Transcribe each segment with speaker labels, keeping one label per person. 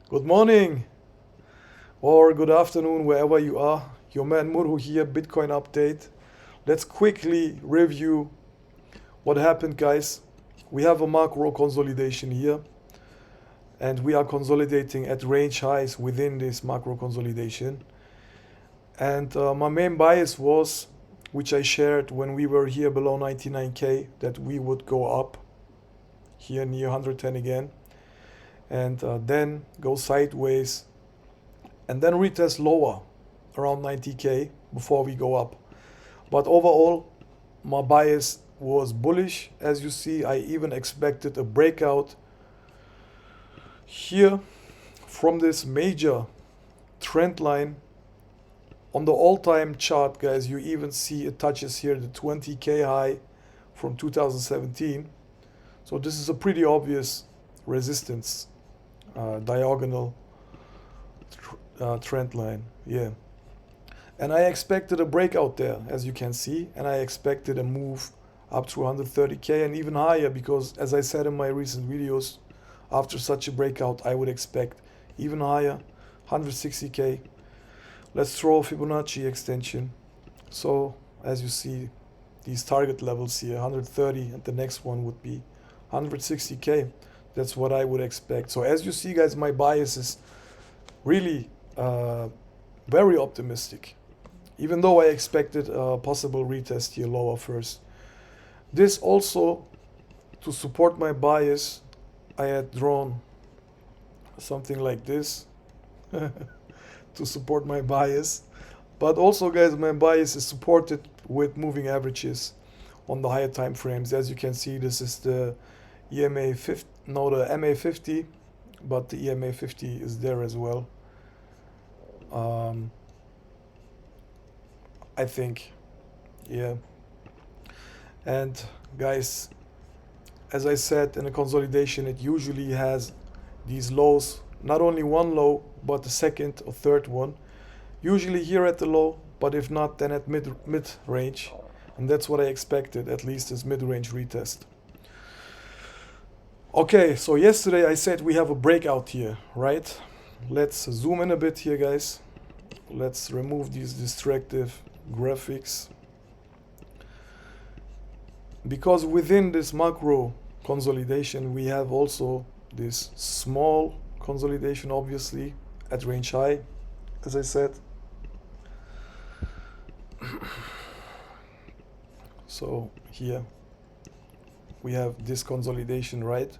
Speaker 1: Good morning or good afternoon, wherever you are. Your man Murhu here, Bitcoin update. Let's quickly review what happened, guys. We have a macro consolidation here, and we are consolidating at range highs within this macro consolidation. And my main bias was, which I shared when we were here below 99k, that we would go up here near 110 again, and then go sideways and then retest lower around 90k before we go up. But overall, my bias was bullish. As you see, I even expected a breakout here from this major trend line. On the all-time chart, guys, you even see it touches here the 20k high from 2017. So this is a pretty obvious resistance, diagonal trend line. Yeah. And I expected a breakout there, as you can see, and I expected a move up to 130k and even higher, because as I said in my recent videos, after such a breakout I would expect even higher, 160k. Let's throw a Fibonacci extension. So as you see, these target levels here, 130, and the next one would be 160k. That's what I would expect. So as you see, guys, my bias is really very optimistic, even though I expected a possible retest here lower first. This also, to support my bias, I had drawn something like this to support my bias. But also, guys, my bias is supported with moving averages on the higher time frames. As you can see, this is the EMA 50, no, the MA 50, but the EMA 50 is there as well. I think, yeah. And guys, as I said, in a consolidation, it usually has these lows, not only one low, but the second or third one. Usually here at the low, but if not, then at mid range. And that's what I expected, at least as mid-range retest. Okay, so yesterday I said we have a breakout here, right? Let's zoom in a bit here, guys. Let's remove these distractive graphics. Because within this macro consolidation, we have also this small consolidation, obviously, at range high, as I said. So here we have this consolidation, right?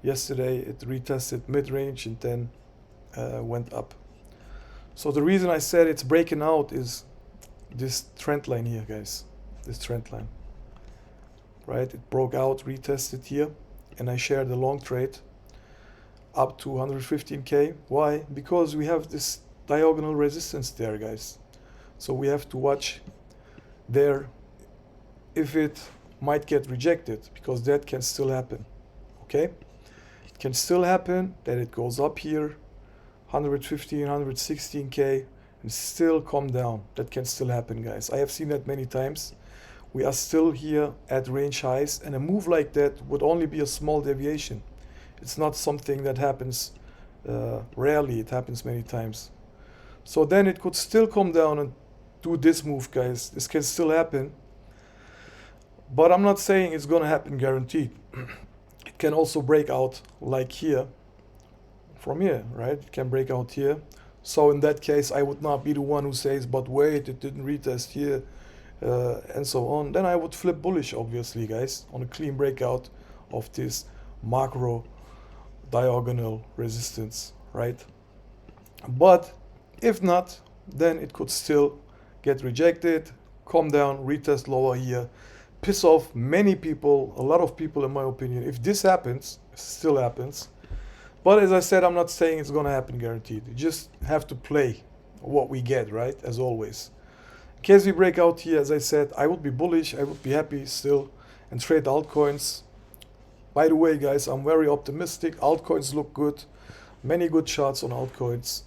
Speaker 1: Yesterday it retested mid-range and then went up. So the reason I said it's breaking out is this trend line here, guys. This trend line, right? It broke out, retested here, and I shared the long trade up to 115k. Why? Because we have this diagonal resistance there, guys. So we have to watch there if it might get rejected, because that can still happen. Okay, it can still happen that it goes up here 115, 116k and still come down. That can still happen, guys. I have seen that many times. We are still here at range highs, and a move like that would only be a small deviation. It's not something that happens rarely. It happens many times. So then it could still come down and do this move, guys. This can still happen, but I'm not saying it's gonna happen guaranteed. It can also break out like here, from here, right? It can break out here. So in that case, I would not be the one who says, but wait, it didn't retest here, and so on. Then I would flip bullish, obviously, guys, on a clean breakout of this macro diagonal resistance, right? But if not, then it could still get rejected, come down, retest lower here, piss off many people, a lot of people in my opinion. If this happens, it still happens. But as I said, I'm not saying it's gonna happen guaranteed. You just have to play what we get, right? As always. In case we break out here, as I said, I would be bullish, I would be happy still and trade altcoins. By the way, guys, I'm very optimistic. Altcoins look good. Many good charts on altcoins.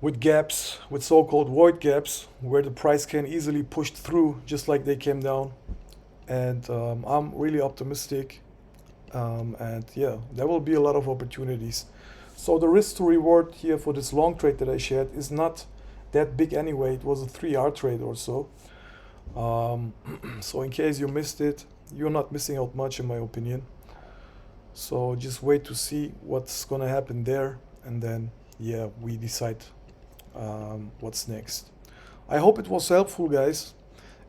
Speaker 1: With gaps, with so-called void gaps, where the price can easily push through just like they came down. And I'm really optimistic. And yeah, there will be a lot of opportunities. So the risk to reward here for this long trade that I shared is not that big anyway. It was a 3-hour trade or so. So in case you missed it, you're not missing out much in my opinion. So just wait to see what's gonna happen there, and then yeah, we decide what's next. I hope it was helpful, guys.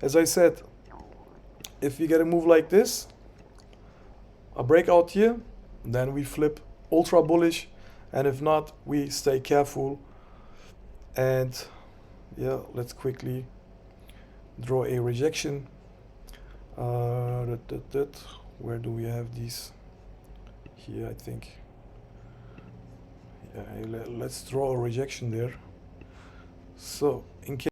Speaker 1: As I said, if we get a move like this, a breakout here, then we flip ultra bullish, and if not, we stay careful. And yeah, let's quickly draw a rejection. Where do we have these? Here, I think. Yeah, let's draw a rejection there. So in case